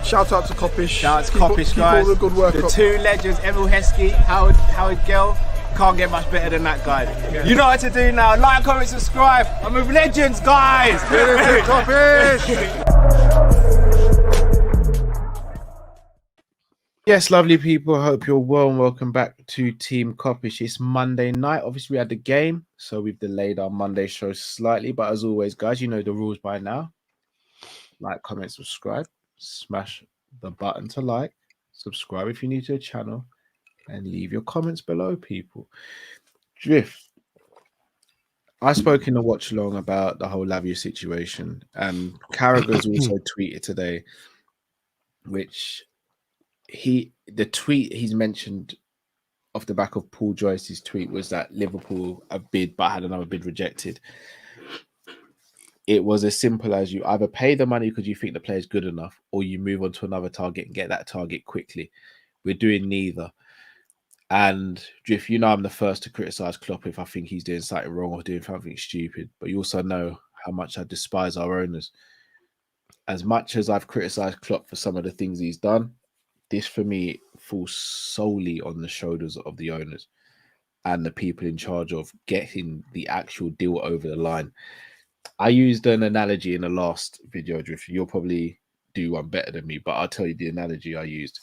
Shout out to Kop-Ish. Shout out to Kopish, guys. Keep all the good work the up. two legends, Emil Heskey, Howard Gill. Can't get much better than that guy. Yeah. You know what to do now. Like, comment, subscribe. I'm with legends, guys. Kop-Ish. Yes, lovely people. Hope you're well and welcome back to Team Kop-Ish. It's Monday night. Obviously, we had the game, so we've delayed our Monday show slightly. But as always, guys, you know the rules by now. Like, comment, subscribe. Smash the button to like. Subscribe if you're new to the channel. And leave your comments below, people. Drift. I spoke in the watch along about the whole Lavia situation. And Carragher's also tweeted today, which... the tweet he's mentioned off the back of Paul Joyce's tweet was that Liverpool have bid but had another bid rejected. It was as simple as you either pay the money because you think the player's good enough, or you move on to another target and get that target quickly. We're doing neither. And Drift, you know I'm the first to criticize Klopp if I think he's doing something wrong or doing something stupid. But you also know how much I despise our owners. As much as I've criticized Klopp for some of the things he's done, this, for me, falls solely on the shoulders of the owners and the people in charge of getting the actual deal over the line. I used an analogy in the last video, Drift. You'll probably do one better than me, but I'll tell you the analogy I used.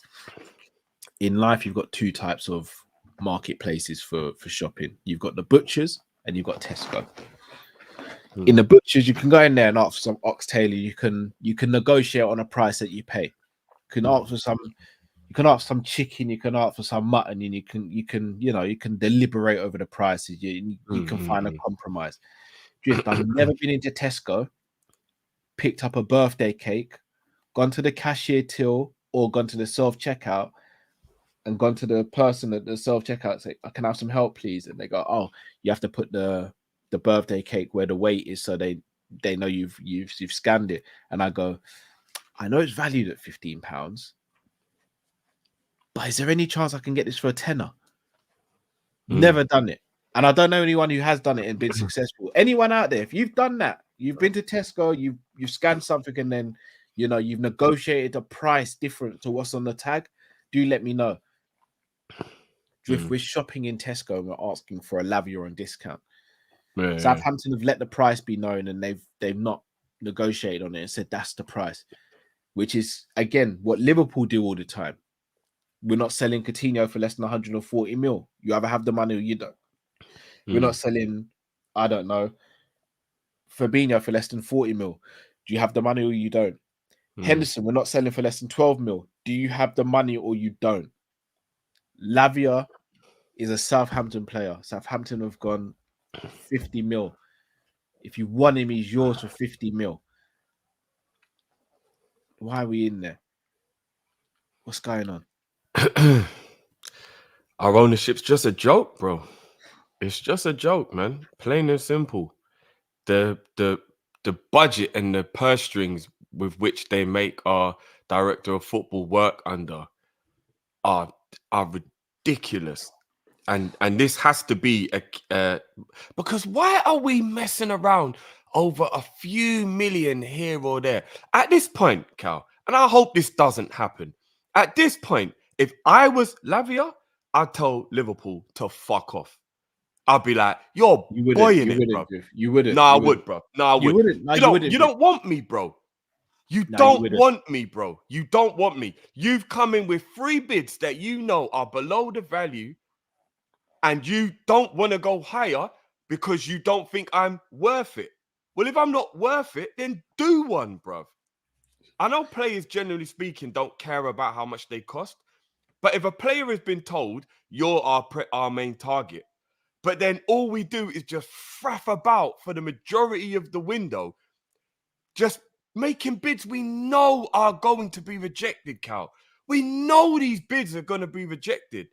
In life, you've got two types of marketplaces for shopping. You've got the butchers and you've got Tesco. In the butchers, you can go in there and ask for some oxtail. You can negotiate on a price that you pay. You can ask for some... You can ask some chicken, you can ask for some mutton, and you can deliberate over the prices. You can find a compromise. Drift, I've never been into Tesco, picked up a birthday cake, gone to the cashier till, or gone to the self-checkout, and gone to the person at the self-checkout and say, "I can have some help, please." And they go, "Oh, you have to put the birthday cake where the weight is, so they know you've scanned it." And I go, "I know it's valued at £15. But is there any chance I can get this for a tenner?" Never done it. And I don't know anyone who has done it and been successful. Anyone out there, if you've done that, you've been to Tesco, you've scanned something and then, you've negotiated a price different to what's on the tag, do let me know. If we're shopping in Tesco and we're asking for a Lavia on discount. Yeah, Southampton have let the price be known and they've not negotiated on it and said that's the price, which is, again, what Liverpool do all the time. We're not selling Coutinho for less than 140 mil. You either have the money or you don't. We're not selling, I don't know, Fabinho for less than 40 mil. Do you have the money or you don't? Henderson, we're not selling for less than 12 mil. Do you have the money or you don't? Lavia is a Southampton player. Southampton have gone 50 mil. If you want him, he's yours for 50 mil. Why are we in there? What's going on? Our ownership's just a joke, bro. It's just a joke, man. Plain and simple. The budget and the purse strings with which they make our director of football work under are ridiculous. And this has to be because why are we messing around over a few million here or there? At this point, Cal, and I hope this doesn't happen. At this point, if I was Lavia, I'd tell Liverpool to fuck off. I'd be like, "You're boying it, bro." You wouldn't. No, I would, bro. No, I would. You wouldn't. No, you don't want me, bro. You don't want me, bro. You don't want me. You've come in with 3 bids that you know are below the value, and you don't want to go higher because you don't think I'm worth it. Well, if I'm not worth it, then do one, bro. I know players, generally speaking, don't care about how much they cost. But if a player has been told, you're our main target, but then all we do is just faff about for the majority of the window, just making bids we know are going to be rejected, Cal. We know these bids are going to be rejected.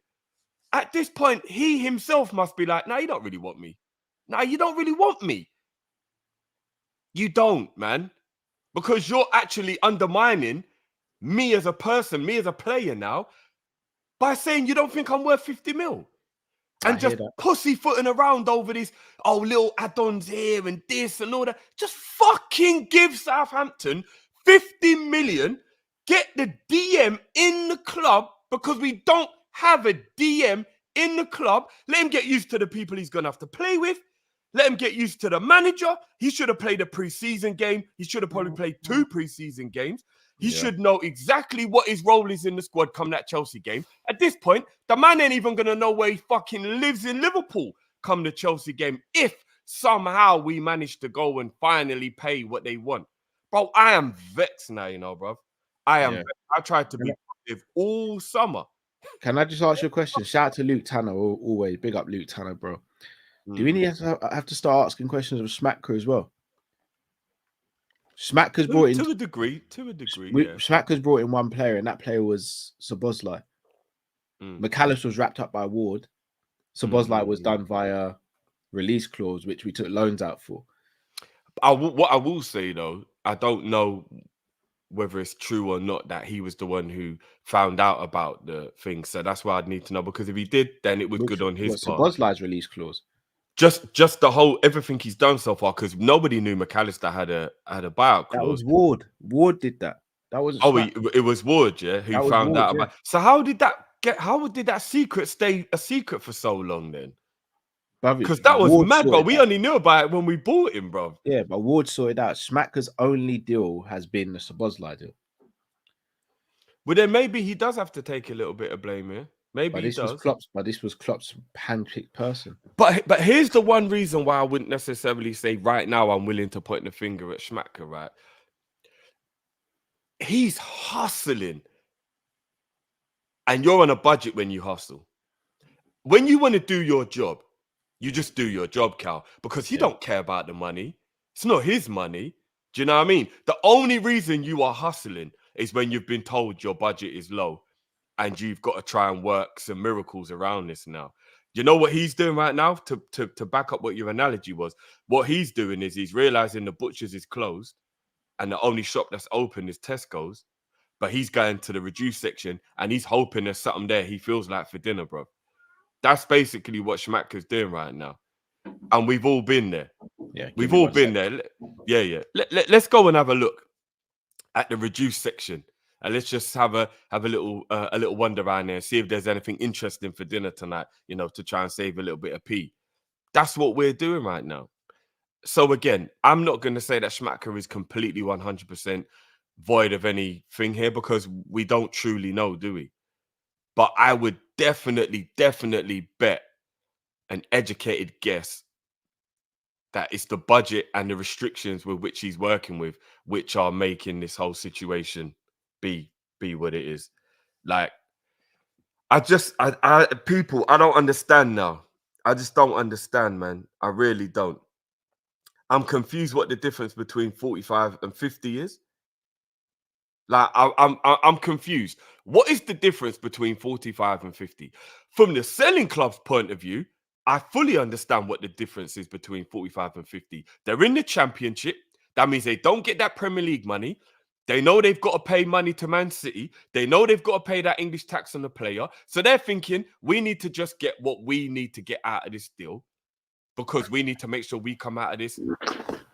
At this point, he himself must be like, "No, you don't really want me. No, you don't really want me. You don't, man. Because you're actually undermining me as a person, me as a player now, by saying you don't think I'm worth 50 mil. And just pussyfooting around over this, little add-ons here and this and all that. Just fucking give Southampton 50 million, get the DM in the club, because we don't have a DM in the club. Let him get used to the people he's going to have to play with. Let him get used to the manager. He should have played a pre-season game. He should have probably played 2 pre-season games. He should know exactly what his role is in the squad come that Chelsea game. At this point, the man ain't even going to know where he fucking lives in Liverpool come the Chelsea game, if somehow we manage to go and finally pay what they want. Bro, I am vexed now, bro. I am vexed. I tried to be positive all summer. Can I just ask you a question? Shout out to Luke Tanner, always. Big up Luke Tanner, bro. Do we need to have to start asking questions of Smacker as well? Smacker's brought in to a degree. Smacker's brought in one player, and that player was Szoboszlai. McAllister was wrapped up by Ward. Szoboszlai was done via release clause, which we took loans out for. What I will say though, I don't know whether it's true or not that he was the one who found out about the thing. So that's why I'd need to know, because if he did, then it was good on his part. Szoboszlai's release clause. Just the whole everything he's done so far, because nobody knew McAllister had a buyout clause. That was Ward. Ward did that. That was it was Ward, who found out about. So how did that secret stay a secret for so long then? Because that was mad, bro. We only knew about it when we bought him, bro. Yeah, but Ward sorted out. Smacker's only deal has been the Szoboszlai deal. Well, then maybe he does have to take a little bit of blame here. Maybe he does. This was Klopp's handpicked person. But here's the one reason why I wouldn't necessarily say right now I'm willing to point the finger at Schmacker, right? He's hustling. And you're on a budget when you hustle. When you want to do your job, you just do your job, Cal, because he don't care about the money. It's not his money. Do you know what I mean? The only reason you are hustling is when you've been told your budget is low and you've got to try and work some miracles around this now. You know what he's doing right now to back up what your analogy was? What he's doing is he's realizing the butcher's is closed and the only shop that's open is Tesco's, but he's going to the reduced section and he's hoping there's something there he feels like for dinner, bro. That's basically what Schmacker's doing right now. And we've all been there. Yeah, we've all been there. Yeah. Let's go and have a look at the reduced section. And let's just have a little wander around there and see if there's anything interesting for dinner tonight, to try and save a little bit of pee. That's what we're doing right now. So again, I'm not going to say that Schmacker is completely 100% void of anything here, because we don't truly know, do we? But I would definitely bet an educated guess that it's the budget and the restrictions with which he's working with, which are making this whole situation be what it is. Like, people, I don't understand now. I just don't understand, man. I really don't. I'm confused what the difference between 45 and 50 is. Like, I'm confused. What is the difference between 45 and 50? From the selling club's point of view, I fully understand what the difference is between 45 and 50. They're in the championship. That means they don't get that Premier League money. They know they've got to pay money to Man City. They know they've got to pay that English tax on the player. So they're thinking, we need to just get what we need to get out of this deal, because we need to make sure we come out of this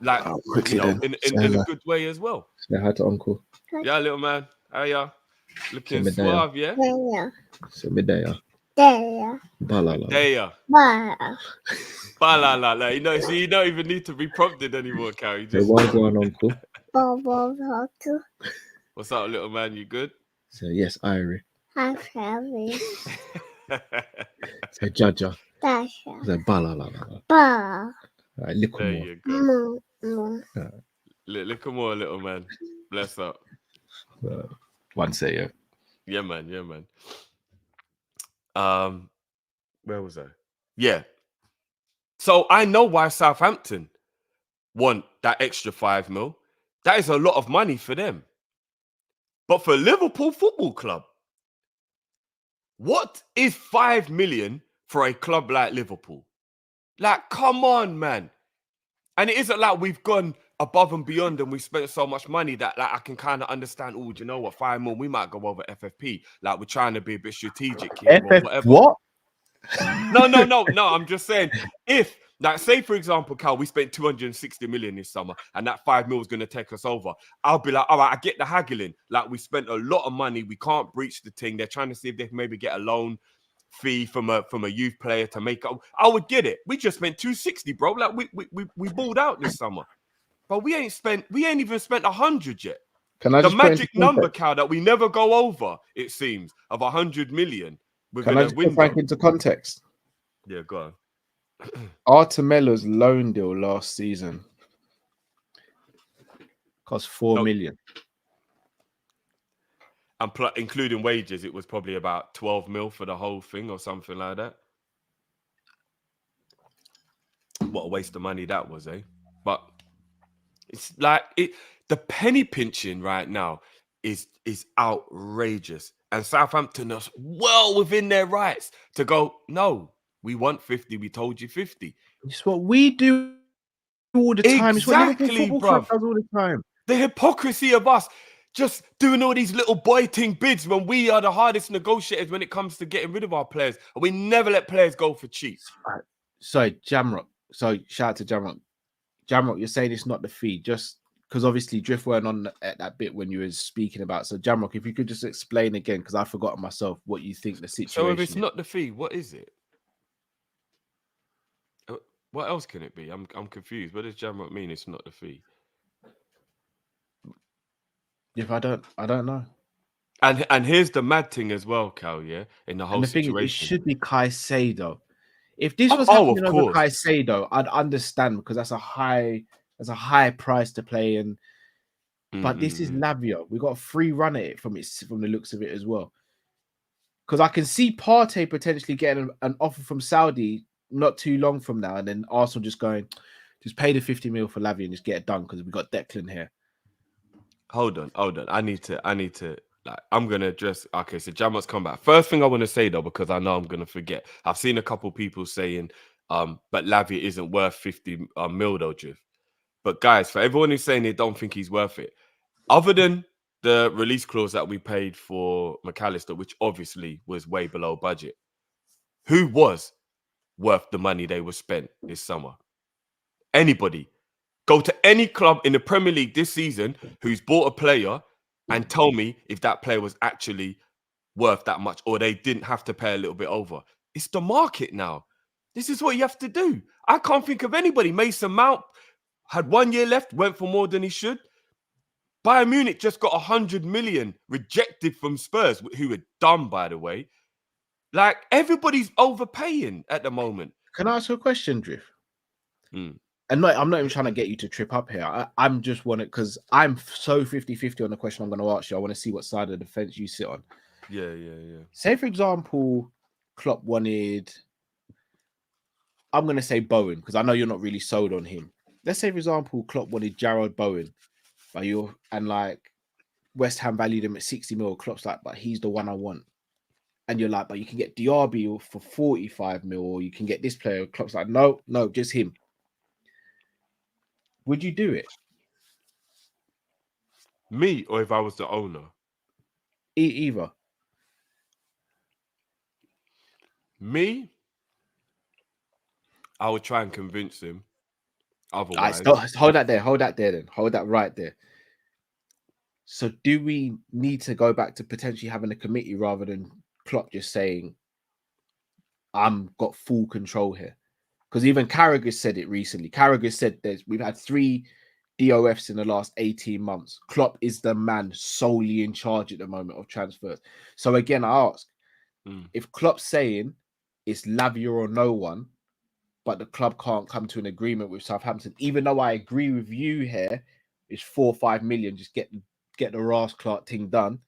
like in a good way as well. Say hi to Uncle. Yeah, little man. How ya? Looking suave, yeah? So midday. There. Balala. There. Wow. Balala. So you don't even need to be prompted anymore, Cal. You just... Well done, Uncle. What's up, little man? You good? So yes, Irie. I'm happy. Say Jaja. That's Say balala. Ba. Right, look there more. you go. Look more, little man. Bless up. One say yeah. Yeah, man. Where was I? Yeah. So I know why Southampton want that extra 5 mil. That is a lot of money for them. But for Liverpool Football Club, what is 5 million for a club like Liverpool? Like, come on, man. And it isn't like we've gone above and beyond, and we spent so much money that like I can kind of understand. Oh, do you know what? 5 mil, we might go over FFP. Like we're trying to be a bit strategic here or whatever. What? No. I'm just saying, if like say for example, Cal, we spent 260 million this summer, and that 5 mil is going to take us over. I'll be like, all right, I get the haggling. Like we spent a lot of money, we can't breach the thing. They're trying to see if they can maybe get a loan fee from a youth player to make up. I would get it. We just spent 260, bro. Like we balled out this summer, but we ain't even spent 100 yet. Can I the just put magic into number, context? Cal, that we never go over, it seems, of 100 million within Can I a just put window. back into context? Yeah, go on. Artemella's loan deal last season cost 4 million. And including wages, it was probably about 12 mil for the whole thing or something like that. What a waste of money that was, eh? But it's like the penny pinching right now is outrageous. And Southampton are well within their rights to go, no, we want 50. We told you 50. It's what we do all the time. It's what Liverpool Exactly, Football Club bruv. does all the time. The hypocrisy of us just doing all these little boy-ting bids when we are the hardest negotiators when it comes to getting rid of our players. And we never let players go for cheap. Sorry, Jamrock. So shout out to Jamrock. Jamrock, you're saying it's not the fee, just because obviously Drift weren't on at that bit when you were speaking about. So Jamrock, if you could just explain again, because I've forgotten myself what you think the situation So if it's is. not the fee, what is it? What else can it be? I'm confused. What does Jamrock mean? It's not the fee. If I don't know. And here's the mad thing as well, Cal. Yeah, in the whole And the thing situation, is, it should be Caicedo. If this was of happening over course. Caicedo, I'd understand because that's a high price to play. And but this is Lavia. We got a free run at it from the looks of it as well. Because I can see Partey potentially getting an offer from Saudi not too long from now, and then Arsenal just going, just pay the 50 mil for Lavia and just get it done because we got Declan here. Hold on. I need to. Like, I'm gonna address. Okay, so Jamrock's come back. First thing I want to say though, because I know I'm gonna forget. I've seen a couple people saying, but Lavia isn't worth 50 mil though, Drift. But guys, for everyone who's saying they don't think he's worth it, other than the release clause that we paid for McAllister, which obviously was way below budget, who was worth the money they were spent this summer? Anybody? Go to any club in the Premier League this season who's bought a player and tell me if that player was actually worth that much or they didn't have to pay a little bit over. It's the market now. This is what you have to do. I can't think of anybody. Mason Mount had 1 year left, went for more than he should. Bayern Munich just got 100 million rejected from Spurs, who were dumb, by the way. Like, everybody's overpaying at the moment. Can I ask you a question, Drift? And no, I'm not even trying to get you to trip up here. I'm just wanting, because I'm so 50-50 on the question I'm going to ask you. I want to see what side of the fence you sit on. Yeah. Say, for example, Klopp wanted, I'm going to say Bowen, because I know you're not really sold on him. Let's say, for example, Klopp wanted Jarrod Bowen, and like West Ham valued him at 60 mil. Klopp's like, but he's the one I want. And you're like, but you can get Diaby for 45 mil, or you can get this player. Klopp's like, no, just him. Would you do it? Me, or if I was the owner? Either. Me, I would try and convince him. Otherwise, hold that there. Hold that there then. Hold that right there. So do we need to go back to potentially having a committee rather than Klopp just saying, I'm got full control here? Because even Carragher said it recently. Carragher said we've had 3 DOFs in the last 18 months. Klopp is the man solely in charge at the moment of transfers. So again, I ask, if Klopp's saying it's Lavia or no one, but the club can't come to an agreement with Southampton, even though I agree with you here, it's 4 or 5 million, just get the Ross Clark thing done.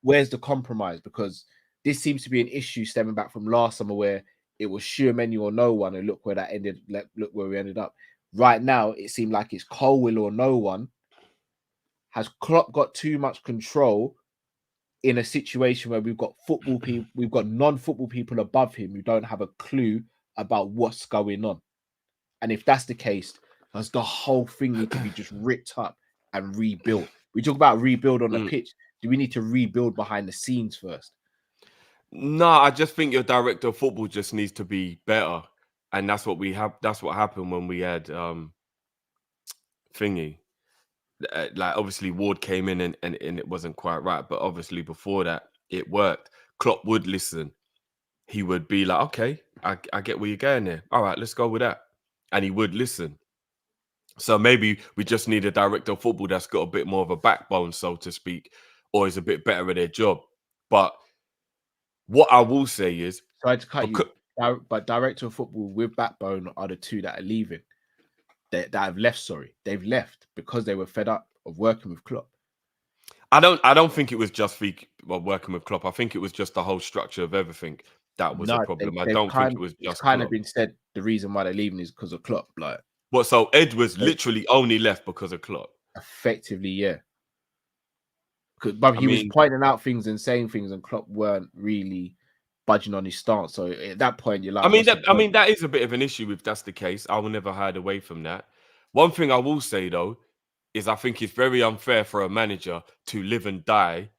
Where's the compromise? Because this seems to be an issue stemming back from last summer where it was sure menu or no one, and look where that ended. Look where we ended up. Right now, it seemed like it's Colwill or no one. Has Klopp got too much control in a situation where we've got football people, we've got non-football people above him who don't have a clue about what's going on? And if that's the case, Does the whole thing need to be just ripped up and rebuilt? We talk about rebuild on the pitch. Do we need to rebuild behind the scenes first? No, I just think your director of football just needs to be better. And that's what we have. That's what happened when we had thingy. Like obviously Ward came in and it wasn't quite right. But obviously before that, it worked. Klopp would listen. He would be like, okay, I get where you're going there. All right, let's go with that. And he would listen. So maybe we just need a director of football that's got a bit more of a backbone, so to speak, or is a bit better at their job. But what I will say is, sorry to cut you, but director of football with backbone are the two that are leaving. That have left. Sorry, they've left because they were fed up of working with Klopp. I don't think it was just working with Klopp. I think it was just the whole structure of everything that was a problem. I don't think it was just it's kind Klopp. of been said the reason why they're leaving is because of Klopp. Like what? So Edwards literally only left because of Klopp. Effectively, yeah. But he was pointing out things and saying things, and Klopp weren't really budging on his stance. So at that point, you're like, that is a bit of an issue if that's the case. I will never hide away from that. One thing I will say though is I think it's very unfair for a manager to live and die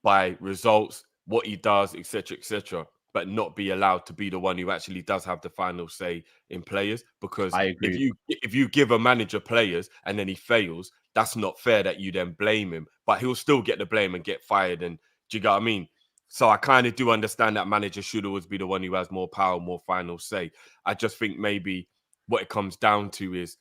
by results, what he does, etc., but not be allowed to be the one who actually does have the final say in players. Because I agree. if you give a manager players and then he fails, that's not fair that you then blame him. But he'll still get the blame and get fired. And do you get what I mean? So I kind of do understand that manager should always be the one who has more power, more final say. I just think maybe what it comes down to is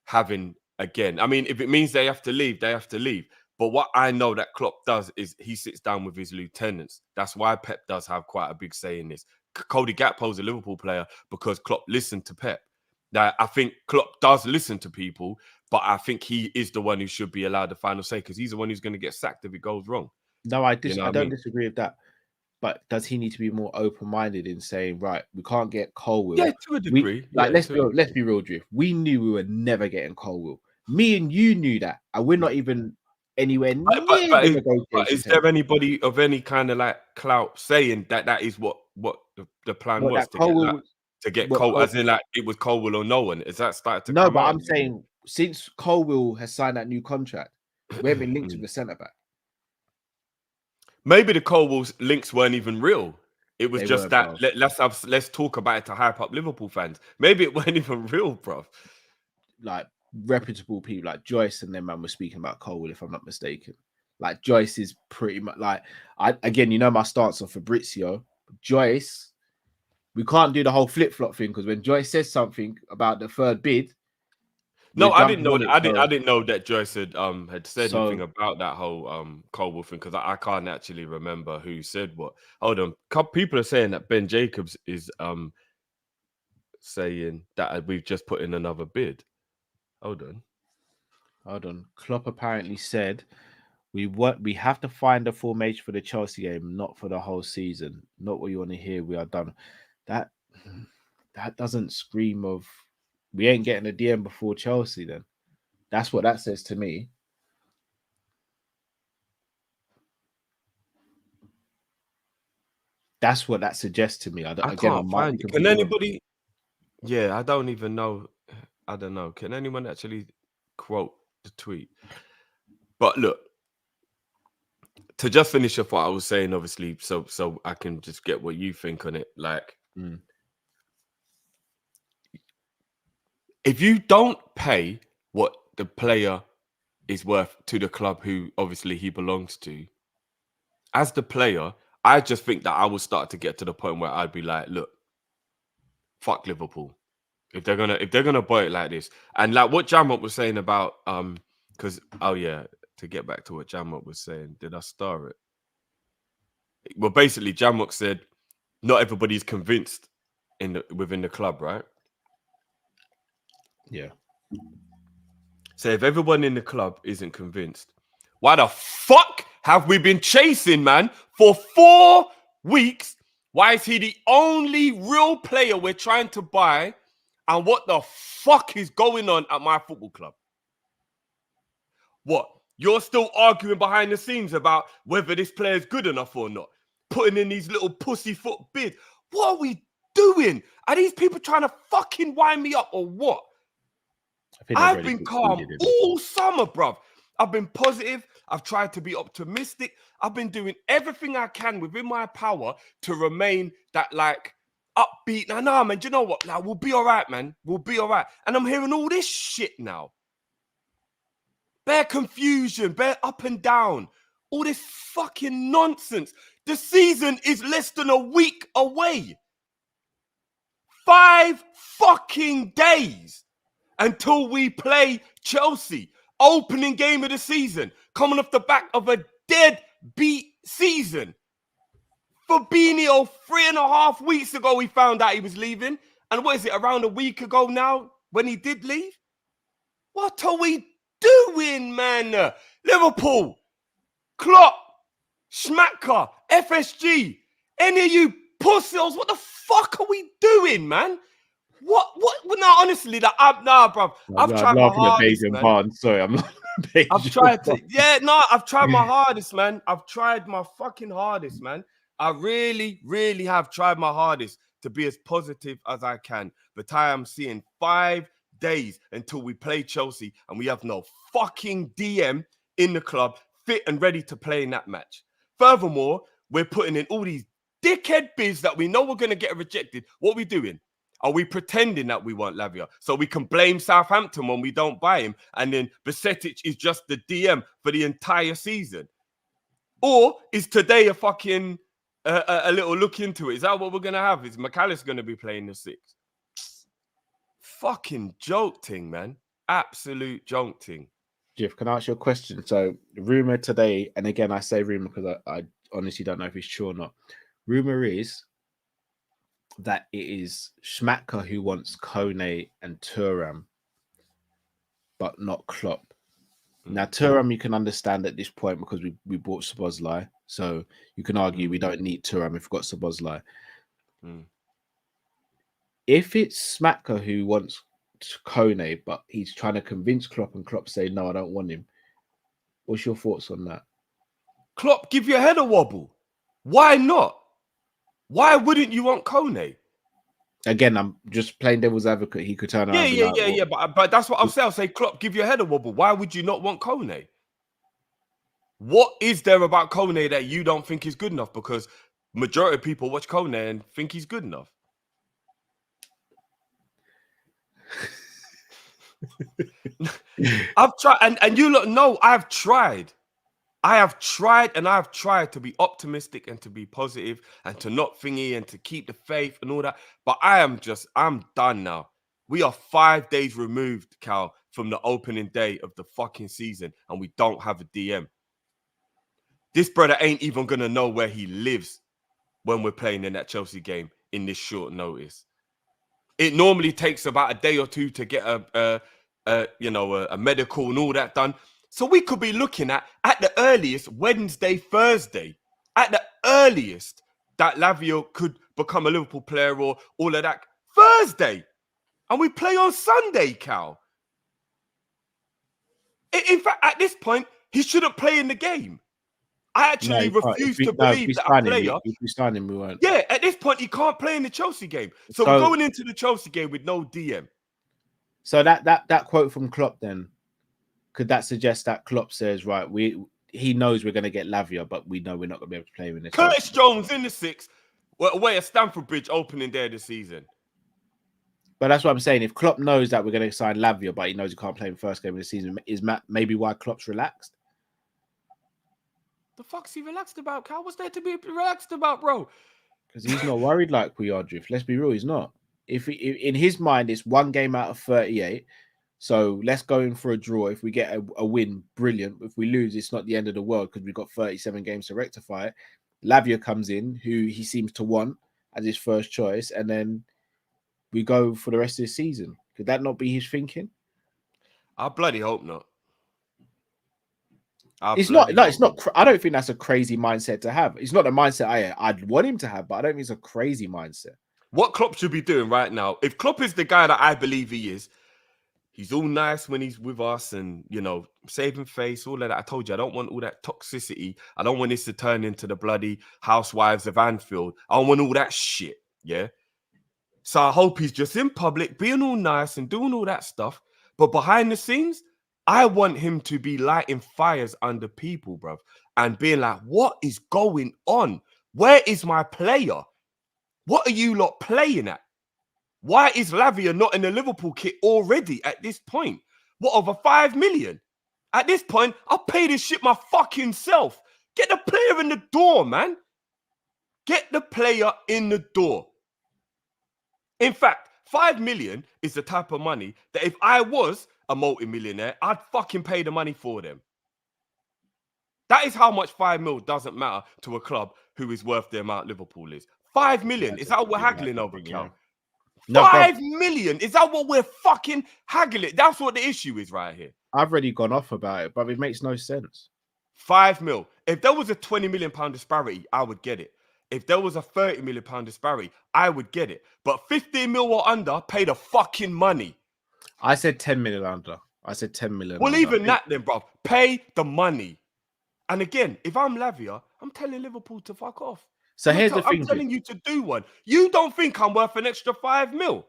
having, again, I mean, if it means they have to leave, they have to leave. But what I know that Klopp does is he sits down with his lieutenants. That's why Pep does have quite a big say in this. Cody Gakpo's a Liverpool player because Klopp listened to Pep. Now, I think Klopp does listen to people, but I think he is the one who should be allowed the final say because he's the one who's going to get sacked if it goes wrong. No, I don't disagree with that. But does he need to be more open-minded in saying, right, we can't get Colwill? Yeah, to a degree. Let's be real, Drift. We knew we were never getting Colwill. Me and you knew that, and we're not even anywhere near the negotiation. But is there anybody of any kind of like clout saying that is what the plan was to get Cole, as in like it was Colwill or no one? Is that started to come out? I'm saying since Colwill has signed that new contract, we haven't been linked to the centre back. Maybe the Colwill links weren't even real. It was just that let's talk about it to hype up Liverpool fans. Maybe it weren't even real, bro. Like reputable people like Joyce and them man were speaking about Colwill, if I'm not mistaken. Like Joyce is pretty much like you know my stance on Fabrizio. Joyce, we can't do the whole flip-flop thing because when Joyce says something about the third bid. No, I didn't know that. I didn't know that Joyce had said anything about that whole Colwill thing because I can't actually remember who said what. Hold on, people are saying that Ben Jacobs is saying that we've just put in another bid. Hold on. Klopp apparently said we have to find a formation for the Chelsea game, not for the whole season. Not what you want to hear. We are done. That doesn't scream of. We ain't getting a DM before Chelsea then. That's what that says to me. That's what that suggests to me. Can't find it. Can anybody? Yeah, I don't even know. I don't know. Can anyone actually quote the tweet? But look, to just finish off what I was saying, obviously, so I can just get what you think on it. Like, if you don't pay what the player is worth to the club who obviously he belongs to, as the player, I just think that I will start to get to the point where I'd be like, look, fuck Liverpool. If they're gonna buy it like this. And like what Jamot was saying about because to get back to what Jamot was saying, did I star it? Well, basically Jamot said not everybody's convinced within the club, right? Yeah. So if everyone in the club isn't convinced, why the fuck have we been chasing, man, for 4 weeks? Why is he the only real player we're trying to buy? And what the fuck is going on at my football club? What? You're still arguing behind the scenes about whether this player is good enough or not? Putting in these little pussyfoot bids. What are we doing? Are these people trying to fucking wind me up or what? I've been calm all summer, bruv. I've been positive. I've tried to be optimistic. I've been doing everything I can within my power to remain that like upbeat. Nah, man, do you know what? Like, we'll be all right, man. We'll be all right. And I'm hearing all this shit now. Bare confusion, bare up and down. All this fucking nonsense. The season is less than a week away. 5 fucking days until we play Chelsea. Opening game of the season. Coming off the back of a deadbeat season. Fabinho, 3.5 weeks ago, we found out he was leaving. And what is it, around a week ago now when he did leave? What are we doing, man? Liverpool, Klopp, Schmacker, FSG, any of you pussies, what the fuck are we doing, man? What? No, honestly, like, bro. I've tried my hardest, man. Sorry, I'm not. I've tried to, I've tried my hardest, man. I've tried my fucking hardest, man. I really, really have tried my hardest to be as positive as I can. But I am seeing 5 days until we play Chelsea and we have no fucking DM in the club fit and ready to play in that match. Furthermore, we're putting in all these dickhead bids that we know we're going to get rejected. What are we doing? Are we pretending that we want Lavia so we can blame Southampton when we don't buy him and then Besetic is just the DM for the entire season? Or is today a fucking a little look into it? Is that what we're going to have? Is McAllister going to be playing the 6? Fucking joke thing, man. Absolute joke thing. Jeff, can I ask you a question? So, rumor today, and again, I say rumor because I honestly don't know if it's true or not. Rumor is that it is Schmacker who wants Kone and Thuram, but not Klopp. Now, Thuram, you can understand at this point because we bought Szoboszlai. So you can argue we don't need Thuram if we've got Szoboszlai. If it's Schmacker who wants Kone, but he's trying to convince Klopp and Klopp say, no, I don't want him. What's your thoughts on that? Klopp, give your head a wobble. Why not? Why wouldn't you want Kone? Again, I'm just playing devil's advocate. He could turn around. Yeah. But that's what I'll say. I'll say, Klopp, give your head a wobble. Why would you not want Kone? What is there about Kone that you don't think is good enough? Because majority of people watch Kone and think he's good enough. I've tried, and you look, no, I've tried. I have tried to be optimistic and to be positive and to not thingy and to keep the faith and all that. But I'm done now. We are 5 days removed, Cal, from the opening day of the fucking season and we don't have a DM. This brother ain't even going to know where he lives when we're playing in that Chelsea game in this short notice. It normally takes about a day or two to get a medical and all that done. So we could be looking at the earliest, Wednesday, Thursday, at the earliest that Lavia could become a Liverpool player or all of that. Thursday. And we play on Sunday, Cal. In fact, at this point, he shouldn't play in the game. I actually refuse to believe that a player... If we sign him, we won't. Yeah, at this point, he can't play in the Chelsea game. So we're going into the Chelsea game with no DM. So that quote from Klopp then, could that suggest that Klopp says, right, he knows we're going to get Lavia, but we know we're not going to be able to play him in the Curtis Jones in the 6, away at Stamford Bridge, opening day this season. But that's what I'm saying. If Klopp knows that we're going to sign Lavia, but he knows he can't play in the first game of the season, is maybe why Klopp's relaxed? The fuck's he relaxed about, Cal? What's there to be relaxed about, bro? Because he's not worried like we are, Drift. Let's be real, he's not. If in his mind, it's 1 game out of 38. So let's go in for a draw. If we get a win, brilliant. If we lose, it's not the end of the world because we've got 37 games to rectify it. Lavia comes in, who he seems to want as his first choice, and then we go for the rest of the season. Could that not be his thinking? I bloody hope not. It's not. I don't think that's a crazy mindset to have. It's not a mindset I'd want him to have, but I don't think it's a crazy mindset. What Klopp should be doing right now, if Klopp is the guy that I believe he is, he's all nice when he's with us and, saving face, all of that. I told you, I don't want all that toxicity. I don't want this to turn into the bloody Housewives of Anfield. I don't want all that shit, yeah? So I hope he's just in public, being all nice and doing all that stuff. But behind the scenes, I want him to be lighting fires under people, bruv, and being like, what is going on? Where is my player? What are you lot playing at? Why is Lavia not in the Liverpool kit already at this point? What, over 5 million? At this point, I'll pay this shit my fucking self. Get the player in the door, man. Get the player in the door. In fact, 5 million is the type of money that if I was a multi-millionaire, I'd fucking pay the money for them. That is how much 5 mil doesn't matter to a club who is worth the amount Liverpool is. 5 million. Is that what we're haggling over, Cal? 5 million. Is that what we're fucking haggling? That's what the issue is right here. I've already gone off about it, but it makes no sense. 5 mil. If there was a £20 million disparity, I would get it. If there was a £30 million disparity, I would get it. But 15 mil or under, pay the fucking money. I said 10 million under. I said 10 million. Well, under. even that then, bro. Pay the money. And again, if I'm Lavia, I'm telling Liverpool to fuck off. So here's the thing. I'm telling you to do one. You don't think I'm worth an extra 5 mil.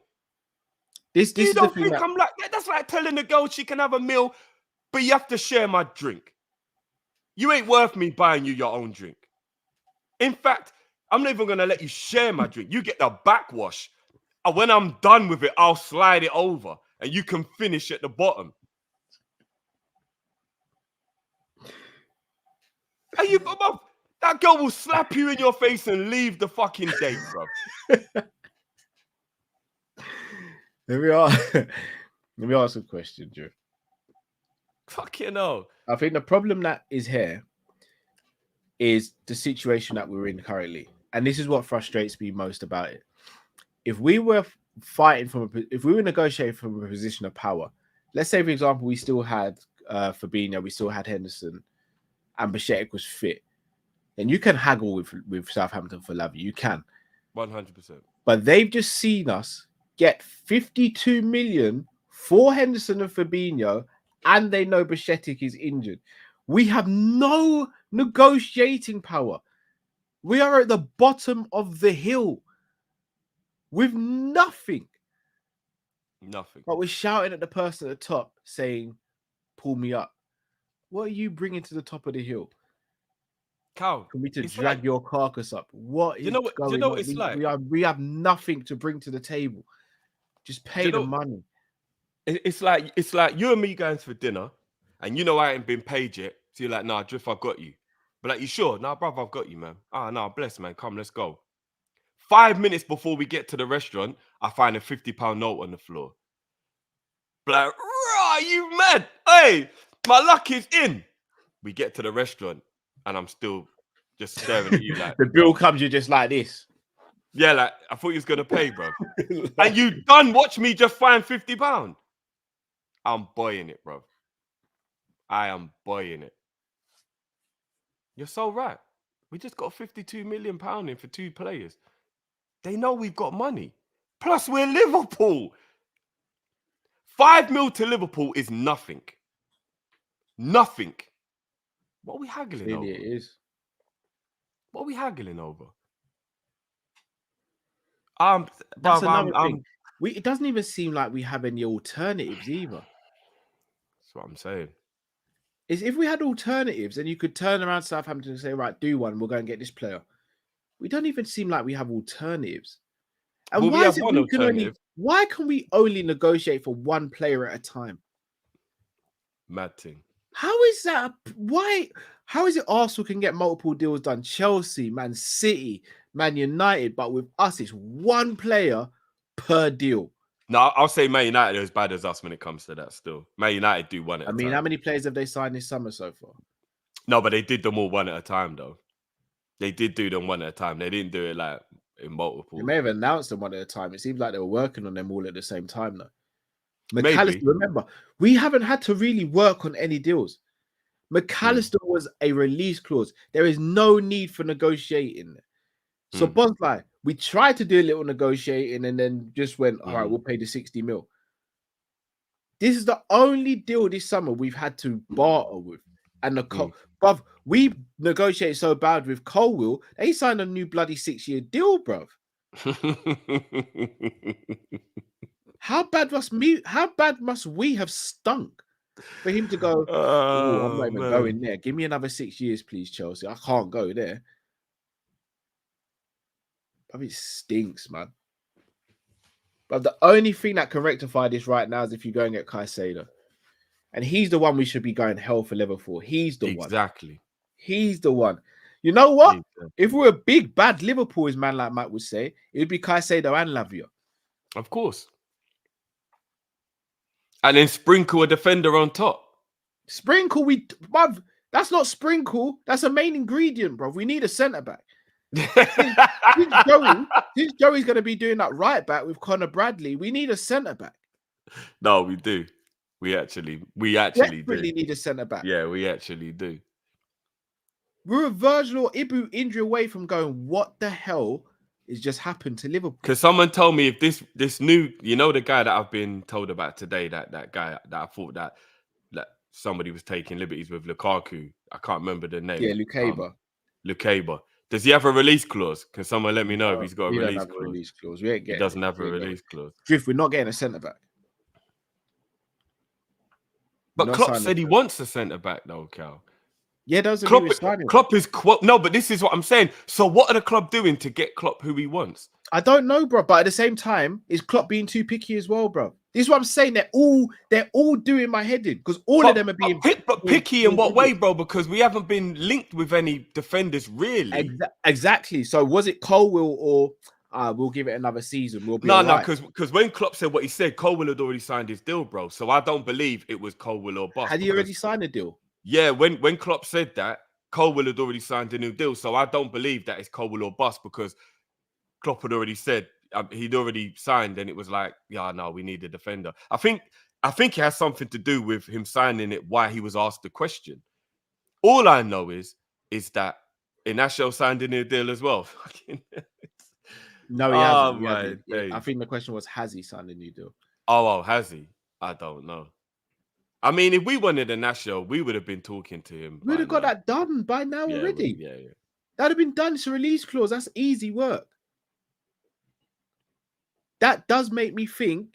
This you is don't the thing think I'm like, that's like telling the girl she can have a meal, but you have to share my drink. You ain't worth me buying you your own drink. In fact, I'm not even going to let you share my drink. You get the backwash. And when I'm done with it, I'll slide it over and you can finish at the bottom. And you, that girl will slap you in your face and leave the fucking date, bro. Let me ask a question, Joe. Fucking hell. I think the problem that is here is the situation that we're in currently. And this is what frustrates me most about it. If we were if we were negotiating from a position of power, let's say, for example, we still had Fabinho, we still had Henderson, and Bajcetic was fit, then you can haggle with Southampton for Lavia. You can. 100%. But they've just seen us get 52 million for Henderson and Fabinho, and they know Bajcetic is injured. We have no negotiating power. We are at the bottom of the hill with nothing. Nothing. But we're shouting at the person at the top saying, pull me up. What are you bringing to the top of the hill? Cow. For me to drag your carcass up. What is going on? You know what it's like? We have nothing to bring to the table. Just pay the money. It's like you and me going for dinner, and you know I ain't been paid yet. So you're like, nah, Drift, I've got you. But like, you sure? Nah, bruv, I've got you, man. Ah, nah, bless, man. Come, let's go. 5 minutes before we get to the restaurant, I find a £50 note on the floor. Like, rah, you mad? Hey, my luck is in. We get to the restaurant, and I'm still just staring at you like... The bill comes, you're just like this. Yeah, like, I thought you was going to pay, bro. And you done watch me just find £50. I'm buying it, bro. I am buying it. You're so right. We just got £52 million in for 2 players. They know we've got money. Plus, we're Liverpool. 5 mil to Liverpool is nothing. Nothing. What are we haggling over? It is. What are we haggling over? That's another thing. It doesn't even seem like we have any alternatives either. That's what I'm saying. Is if we had alternatives, then you could turn around Southampton and say, right, do one, we'll go and get this player. We don't even seem like we have alternatives. And why can we only negotiate for one player at a time? Mad thing. How is that? Why? How is it Arsenal can get multiple deals done? Chelsea, Man City, Man United, but with us, it's one player per deal. No, I'll say Man United are as bad as us when it comes to that still. Man United do one at a time. How many players have they signed this summer so far? No, but they did them all one at a time, though. They did do them one at a time. They didn't do it like in multiple. They may have announced them one at a time. It seems like they were working on them all at the same time, though. Maybe. Remember, we haven't had to really work on any deals. McAllister was a release clause. There is no need for negotiating. So, Bosley, we tried to do a little negotiating and then just went, all right, we'll pay the 60 mil. This is the only deal this summer we've had to barter with. And bruv, we negotiated so bad with Colwill, they signed a new bloody 6-year deal, bruv. How bad must we have stunk for him to go, oh, I'm not even going there. Give me another 6 years, please, Chelsea. I can't go there. But it stinks, man. But the only thing that can rectify this right now is if you go and get Caicedo. And he's the one we should be going hell for Liverpool. He's the one. Exactly. He's the one. You know what? If we were big, bad Liverpool, as man like Matt would say, it would be Caicedo and Lavia. Of course. And then sprinkle a defender on top. Sprinkle, bruv, that's not sprinkle. That's a main ingredient, bro. We need a centre back. Since Joey's going to be doing that right back with Connor Bradley, we need a centre back. No, we do. We actually Desperately need a centre back. Yeah, we actually do. We're a Virgil or Ibu injury away from going, what the hell has just happened to Liverpool? Because someone told me if this new, you know, the guy that I've been told about today, that guy that I thought that somebody was taking liberties with, Lukaku. I can't remember the name. Yeah, Lukeba. Does he have a release clause? Can someone let me know if he's got a release clause? We ain't getting. He doesn't have a release clause. Drift, we're not getting a centre back. But Klopp said he wants a centre back, though, Cal. Yeah, those are Klopp is no, but this is what I'm saying. So what are the club doing to get Klopp who he wants? I don't know, bro. But at the same time, is Klopp being too picky as well, bro? This is what I'm saying. They're all doing my head in because all of them are being picky in what way, bro? Because we haven't been linked with any defenders, really. Exactly. So was it Colwill or we'll give it another season? We'll be no, because when Klopp said what he said, Colwill had already signed his deal, bro. So I don't believe it was Colwill or bust. Had he already signed a deal? Yeah, when Klopp said that, Colwill had already signed a new deal. So I don't believe that it's Colwill or bust because Klopp had already said he'd already signed, and it was like, yeah, no, we need a defender. I think it has something to do with him signing it. Why he was asked the question. All I know is that Inacio signed a new deal as well. No, he hasn't. I think the question was, has he signed a new deal? Oh, has he? I don't know. I mean, if we wanted Inacio, we would have been talking to him. We'd have got that done by now already. Yeah. That'd have been done. It's a release clause. That's easy work. That does make me think,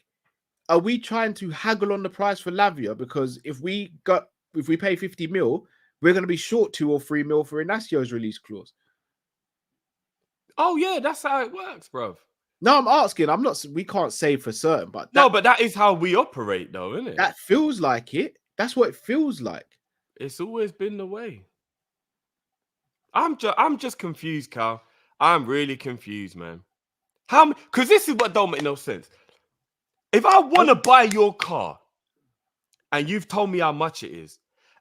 are we trying to haggle on the price for Lavia? Because if we pay 50 mil, we're going to be short 2 or 3 mil for Inacio's release clause. Oh, yeah, that's how it works, bro. No, I'm asking. We can't say for certain, but but that is how we operate, though, isn't it? That feels like it. That's what it feels like. It's always been the way. I'm just confused, Carl. I'm really confused, man. Because this is what don't make no sense. If I want to buy your car and you've told me how much it is,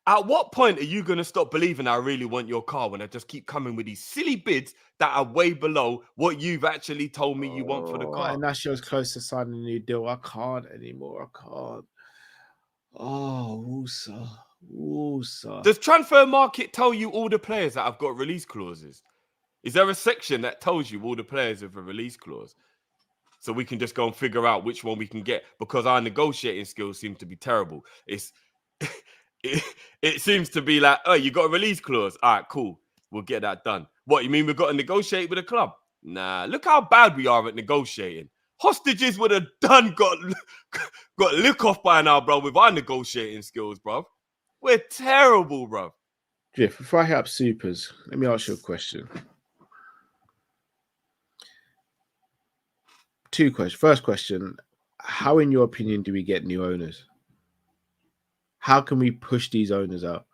at what point are you going to stop believing I really want your car when I just keep coming with these silly bids that are way below what you've actually told me you want for the car? And that shows close to signing a new deal. I can't anymore. I can't. Oh, Usa. Does Transfer Market tell you all the players that have got release clauses? Is there a section that tells you all the players with a release clause? So we can just go and figure out which one we can get, because our negotiating skills seem to be terrible. It seems to be like, oh, you got a release clause. All right, cool. We'll get that done. What, you mean we've got to negotiate with a club? Nah, look how bad we are at negotiating. Hostages would have got lick off by now, bro, with our negotiating skills, bro. We're terrible, bro. Jeff, before I hit up Supers, let me ask you a question. 2 questions. First question, how, in your opinion, do we get new owners? How can we push these owners out?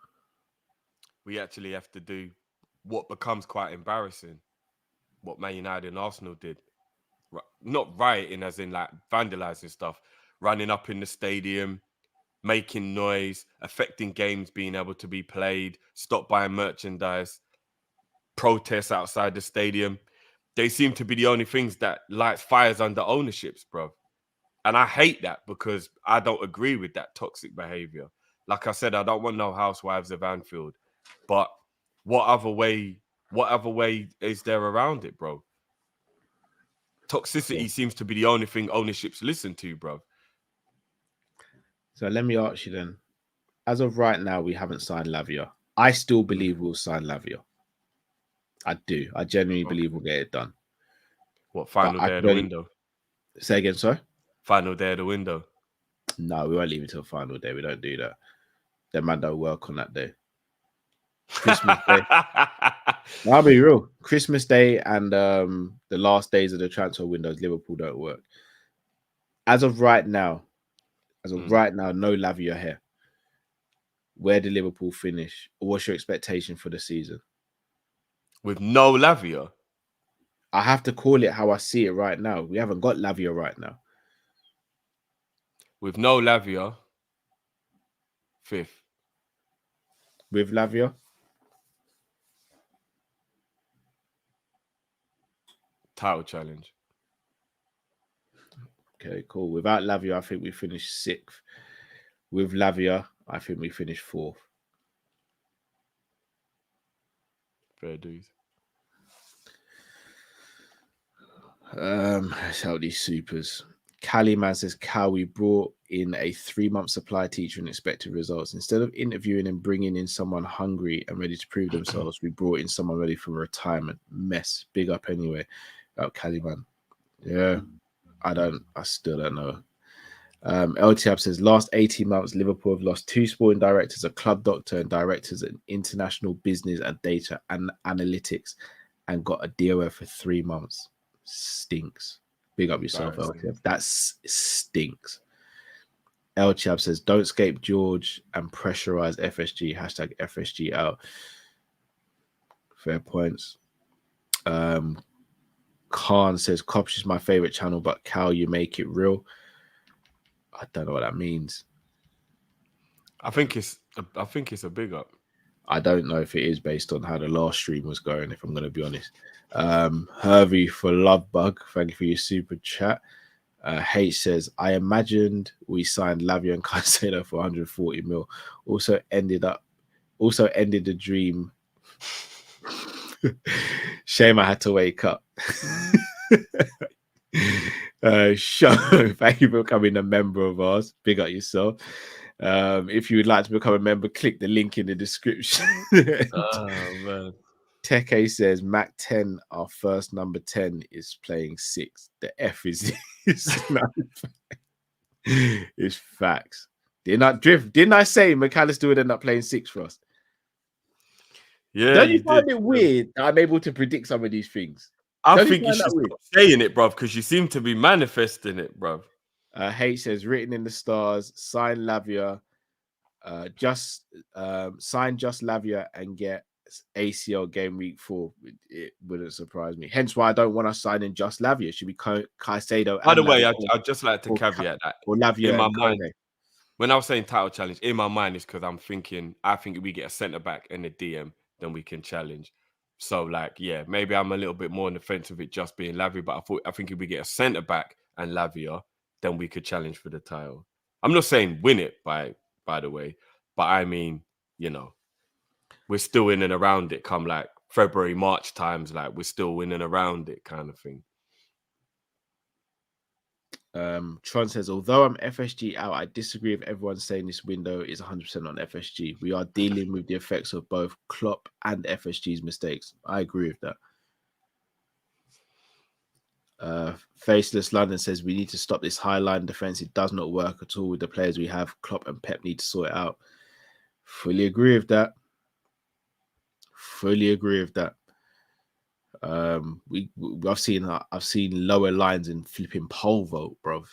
We actually have to do what becomes quite embarrassing, what Man United and Arsenal did. Not rioting as in like vandalizing stuff, running up in the stadium, making noise, affecting games being able to be played, stop buying merchandise, protests outside the stadium. They seem to be the only things that lights fires under ownerships, bro. And I hate that because I don't agree with that toxic behavior. Like I said, I don't want no housewives of Anfield. But what other way is there around it, bro? Toxicity seems to be the only thing ownerships listen to, bro. So let me ask you then. As of right now, we haven't signed Lavia. I still believe we'll sign Lavia. I do. I genuinely believe we'll get it done. What, final day of the window? Say again, sorry? Final day of the window. No, we won't leave it till final day. We don't do that. The man don't work on that day. Christmas Day. I'll be real. Christmas Day and the last days of the transfer windows, Liverpool don't work. As of right now, no Lavia here. Where did Liverpool finish? Or what's your expectation for the season? With no Lavia? I have to call it how I see it right now. We haven't got Lavia right now. With no Lavia, 5th. With Lavia? Title challenge. Okay, cool. Without Lavia, I think we finished 6th. With Lavia, I think we finished 4th. Fair dues. Let's help these supers. Cali man says, Cal, we brought in a 3-month supply teacher and expected results. Instead of interviewing and bringing in someone hungry and ready to prove themselves, we brought in someone ready for retirement. Mess. Big up anyway. Cali man. Yeah. I still don't know. LTAB says, last 18 months, Liverpool have lost 2 sporting directors, a club doctor, and directors in international business and data and analytics, and got a DOF for 3 months. Stinks. Big up yourself, LTAB. That stinks. LTAB says, don't escape George and pressurize FSG. Hashtag FSG out. Fair points. Khan says, Kopish is my favorite channel, but Cal, you make it real. I don't know what that means. I think it's a big up. I don't know if it is based on how the last stream was going, if I'm going to be honest. Hervey for Love Bug, thank you for your super chat. H says, I imagined we signed Lavia and Caicedo for 140 mil. Also ended the dream. Shame I had to wake up. Show, thank you for becoming a member of ours. Big up yourself. If you would like to become a member, click the link in the description. Oh man. Teke says Mac 10, our first number 10 is playing 6. The F is it's facts. Didn't I say McAllister would end up playing 6 for us? Yeah. Don't you find it weird that I'm able to predict some of these things? I think you should stop saying it, bruv, because you seem to be manifesting it, bruv. H says, written in the stars, sign Lavia, sign just Lavia and get ACL game week 4. It wouldn't surprise me. Hence why I don't want to sign in just Lavia. It should be Caicedo. By the way, I'd just like to caveat that. Or Lavia in my mind, when I was saying title challenge, in my mind is because I think if we get a centre back and a DM, then we can challenge. So, like, yeah, maybe I'm a little bit more on the fence of it just being Lavia, but I think if we get a centre back and Lavia, then we could challenge for the title. I'm not saying win it, by the way, but I mean, you know, we're still in and around it come like February, March times, like we're still in and around it kind of thing. Tron says, although I'm FSG out, I disagree with everyone saying this window is 100% on FSG. We are dealing with the effects of both Klopp and FSG's mistakes. I agree with that. Faceless London says, we need to stop this high line defense. It does not work at all with the players we have. Klopp and Pep need to sort it out. Fully agree with that. I've seen lower lines in flipping pole vault, bro.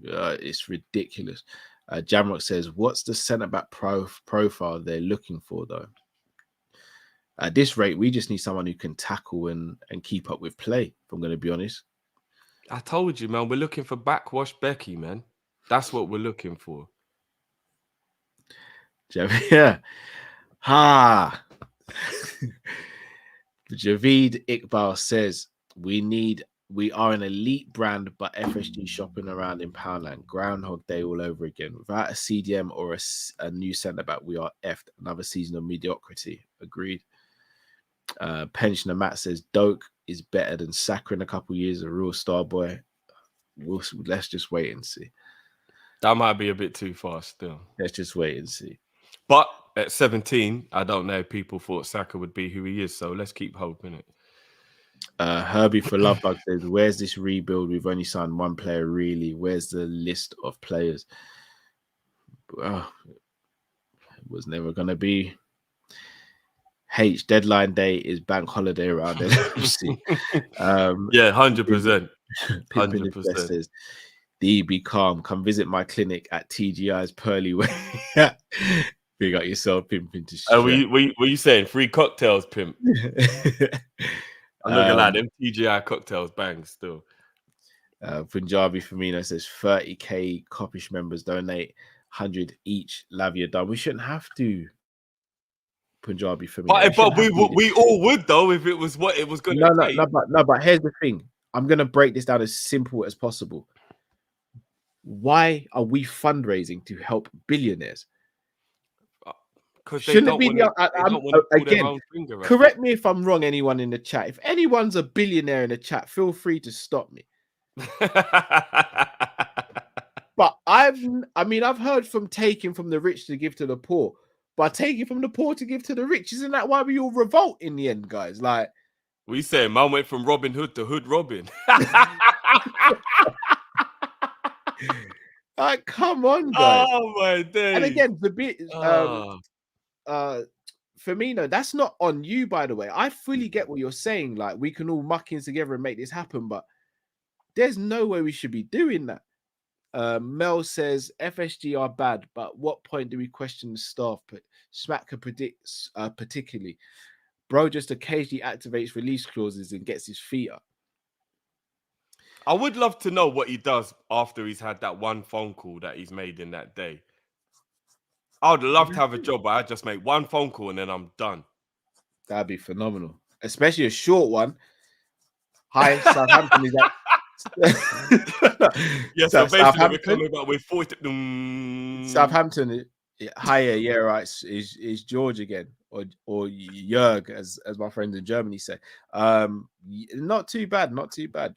It's ridiculous. Jamrock says, what's the centre back profile they're looking for though? At this rate, we just need someone who can tackle and keep up with play, if I'm going to be honest. I told you, man, we're looking for backwash Becky, man. That's what we're looking for. Yeah. Ha. Javeed Iqbal says, we are an elite brand, but FSG shopping around in Poundland. Groundhog Day all over again. Without a CDM or a new centre-back, we are effed. Another season of mediocrity. Agreed. Pensioner Matt says, Doak is better than Saka in a couple of years, a real star boy. Let's just wait and see. That might be a bit too fast still. Let's just wait and see. But at 17, I don't know if people thought Saka would be who he is, so let's keep hoping it. Herbie for Love Bug says, "Where's this rebuild? We've only signed one player, really. Where's the list of players?" Well, it was never gonna be. H deadline day is bank holiday around NFC. Yeah, 100%. Pimpin' is best says, "D, be calm. Come visit my clinic at TGI's Pearly Way." Big up yourself, Pimpin' to stress. Were you saying free cocktails, pimp? I'm not gonna lie, them TGI cocktails bang still. Punjabi Firmino says 30k Kopish members donate 100 each. Lavia done. We shouldn't have to. Punjabi Firmino. But we all would though if it was what it was going to take. No, but here's the thing. I'm gonna break this down as simple as possible. Why are we fundraising to help billionaires? Because shouldn't it be again? Correct me if I'm wrong. Anyone in the chat? If anyone's a billionaire in the chat, feel free to stop me. But I've heard from taking from the rich to give to the poor, but taking from the poor to give to the rich, isn't that why we all revolt in the end, guys? Like we say, man went from Robin Hood to Hood Robin. Like, come on, guys. Oh my days. And again, the bit Firmino, that's not on you, by the way. I fully get what you're saying. Like, we can all muck in together and make this happen, but there's no way we should be doing that. Mel says FSG are bad, but what point do we question the staff? But Smacker predicts particularly. Bro just occasionally activates release clauses and gets his feet up. I would love to know what he does after he's had that one phone call that he's made in that day. I would love to have a job, but I just make one phone call and then I'm done. That'd be phenomenal, especially a short one. Hi, Southampton is that. Yeah, so basically we're coming back with 40. Southampton, higher, yeah, right. Is George again, or Jörg, as my friends in Germany say. Not too bad.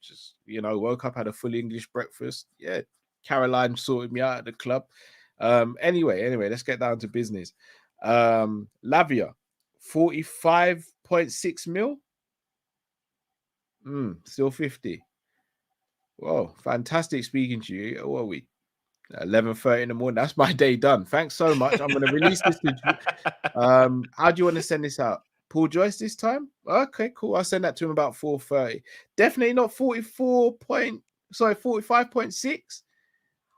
Just woke up, had a full English breakfast. Yeah, Caroline sorted me out at the club. Anyway, let's get down to business. Lavia, 45.6 mil. Still 50. Whoa, fantastic speaking to you. What are we? 11:30 in the morning. That's my day done. Thanks so much. I'm going to release this to how do you want to send this out? Paul Joyce this time? Okay, cool. I'll send that to him about 4:30. Definitely not 45.6.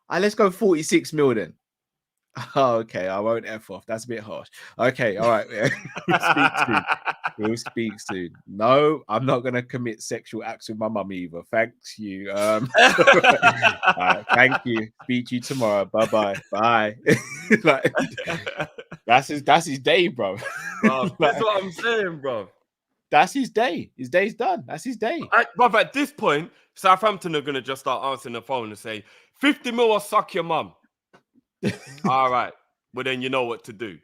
Let's go 46 mil then. Oh, okay, I won't F off. That's a bit harsh. Okay, all right. We'll speak soon. No, I'm not going to commit sexual acts with my mum either. Thanks you. Thank you. Speak to you tomorrow. Bye-bye. Bye. Like, that's his day, bro. That's what I'm saying, bro. That's his day. His day's done. That's his day. But at this point, Southampton are going to just start answering the phone and say, 50 mil or suck your mum. All right. Well, then you know what to do.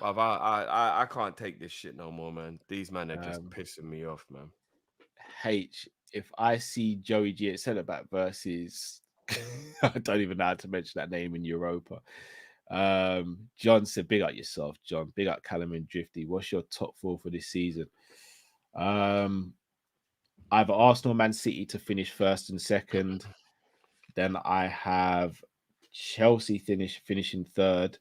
But I can't take this shit no more, man. These men are just pissing me off, man. H, if I see Joey G at centre back versus I don't even know how to mention that name in Europa. John said, big up yourself, John. Big up Callum and Drifty. What's your top four for this season? Either Arsenal, Man City to finish first and second. Then I have Chelsea finishing third.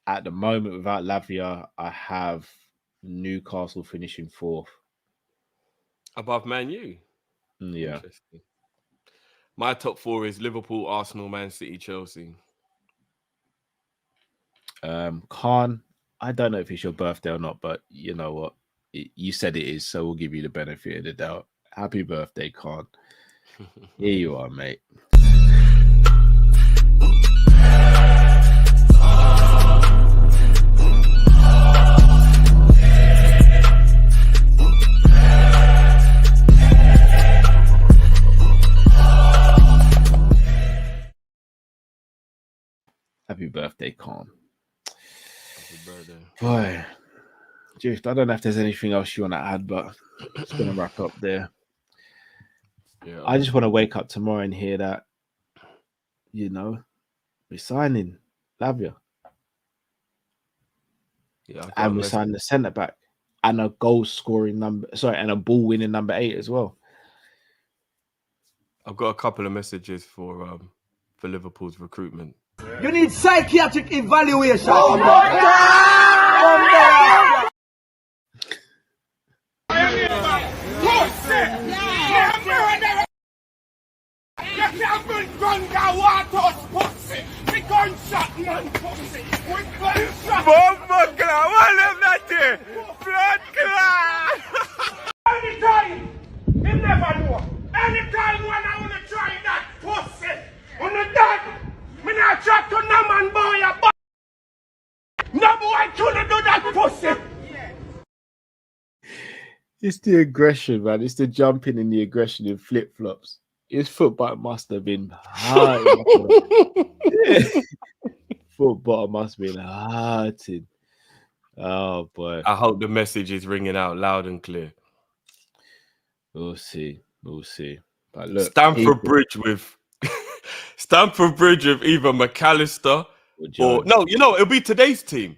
At the moment, without Lavia, I have Newcastle finishing fourth. Above Man U? Yeah. My top four is Liverpool, Arsenal, Man City, Chelsea. Khan, I don't know if it's your birthday or not, but you know what? You said it is, so we'll give you the benefit of the doubt. Happy birthday, Khan. Here you are, mate. Happy birthday, Khan. Happy birthday. Boy, Drift, I don't know if there's anything else you want to add, but it's going to wrap up there. Yeah, I just want to wake up tomorrow and hear that, we're signing Lavia. Yeah, and we're signing the centre back. and a goal scoring number. Sorry, and a ball winning number 8 as well. I've got a couple of messages for Liverpool's recruitment. You need psychiatric evaluation. Anytime, you never know. Anytime when I want to try that pussy, on the done, me not try to no man boy a boy. No boy couldn't do that pussy. It's the aggression, man. It's the jumping and the aggression in flip flops. His foot bottom must have been hard. Foot bottom must have been hurting. Oh boy. I hope the message is ringing out loud and clear. We'll see. We'll see. But look, Stamford Bridge with either McAllister or no, it'll be today's team.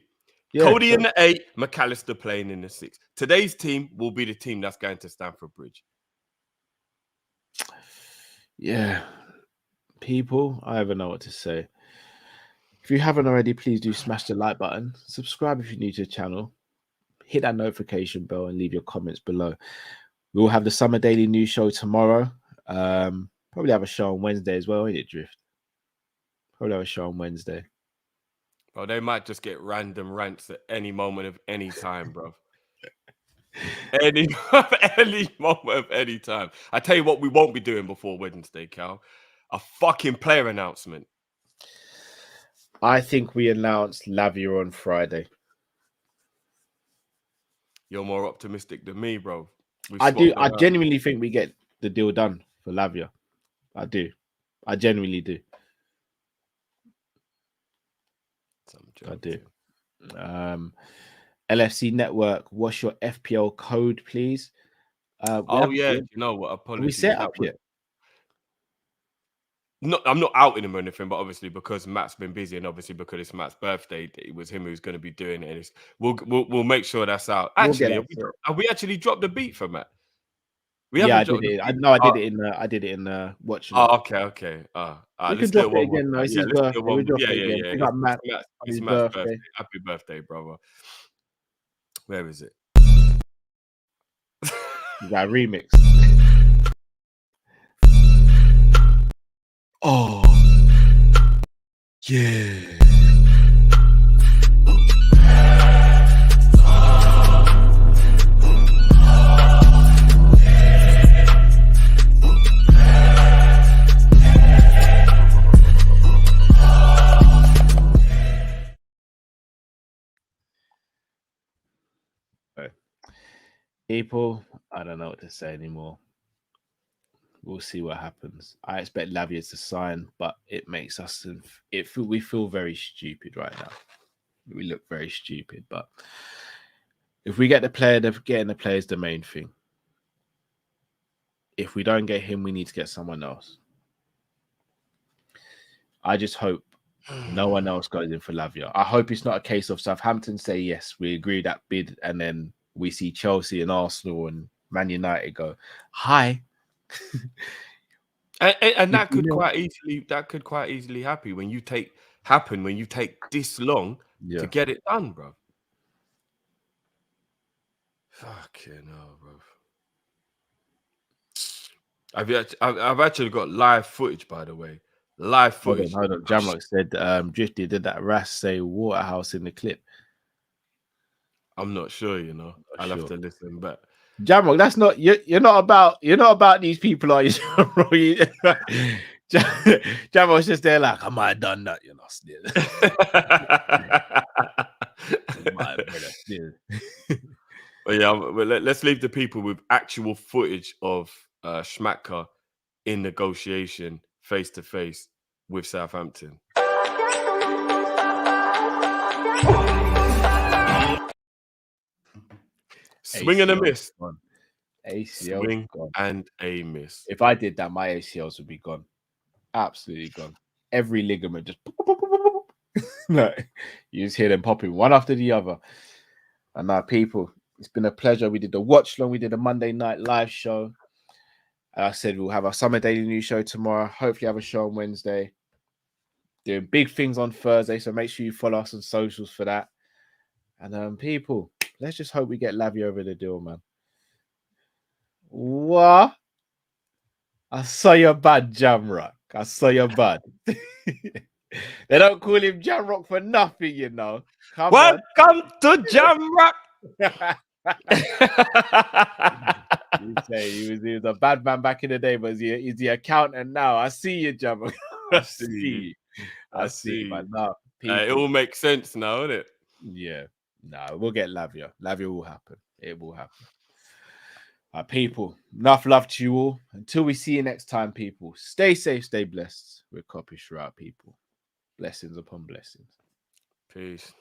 Yeah, Cody in the 8, McAllister playing in the 6. Today's team will be the team that's going to Stamford Bridge. Yeah. People, I don't know what to say. If you haven't already, please do smash the like button. Subscribe if you're new to the channel. Hit that notification bell and leave your comments below. We will have the Summer Daily News show tomorrow. Probably have a show on Wednesday as well, ain't it, Drift? Probably have a show on Wednesday. Well, they might just get random rants at any moment of any time, bro. any moment of any time. I tell you what we won't be doing before Wednesday, Cal. A fucking player announcement. I think we announced Lavia on Friday. You're more optimistic than me, bro. I do. I genuinely think we get the deal done for Lavia. I do. I genuinely do. I do. LFC Network, what's your FPL code, please? You know what? Apologies. We set up yet? No, I'm not outing him or anything, but obviously because Matt's been busy and obviously because it's Matt's birthday, it was him who's going to be doing it. And we'll make sure that's out. Actually, have we actually dropped the beat for Matt? I did it. I did it in the watch. Oh, okay. We can drop it again. No, it's his birthday. We drop it again. Yeah. We got Matt. It's Matt's birthday. Happy birthday, brother. Where is it? That remix. Oh, yeah. People, I don't know what to say anymore. We'll see what happens. I expect Lavia to sign, but it makes us we feel very stupid right now. We look very stupid, but if we get the player, getting the player is the main thing. If we don't get him, we need to get someone else. I just hope no one else goes in for Lavia. I hope it's not a case of Southampton say yes, we agree that bid, and then we see Chelsea and Arsenal and Man United go, hi. and that could quite easily happen when you take this long to get it done, bro. Fucking hell, bro. I've actually got live footage, by the way. Live footage. Hold on. Jamrock said Drifty did that Ras say Waterhouse in the clip. I'm not sure, I'll have to listen back. Jamrock, that's not you're not about these people, are you? Jamrock's just there like, I might have done that, still. But yeah, let's leave the people with actual footage of Schmatka in negotiation face to face with Southampton. Swing and a miss. ACL swing gone. And a miss. If I did that, my ACLs would be gone. Absolutely gone. Every ligament just no. You just hear them popping one after the other. And now people, It's been a pleasure. We did the watch long. We did a Monday night live show. I said we'll have our Summer Daily News show tomorrow. Hopefully have a show on Wednesday. Doing big things on Thursday, so make sure you follow us on socials for that. And people, let's just hope we get Lavia over the deal, man. What? I saw your bad, Jamrock. I saw your bad. They don't call him Jamrock for nothing, you know. Come on. Welcome to Jamrock. He was a bad man back in the day, but he's the accountant now. I see you, Jamrock. I see you. But no, it all makes sense now, doesn't it? Yeah. No, we'll get Lavia. Lavia will happen. It will happen. People, enough love to you all. Until we see you next time, people, stay safe, stay blessed. We're Kopish throughout, people. Blessings upon blessings. Peace.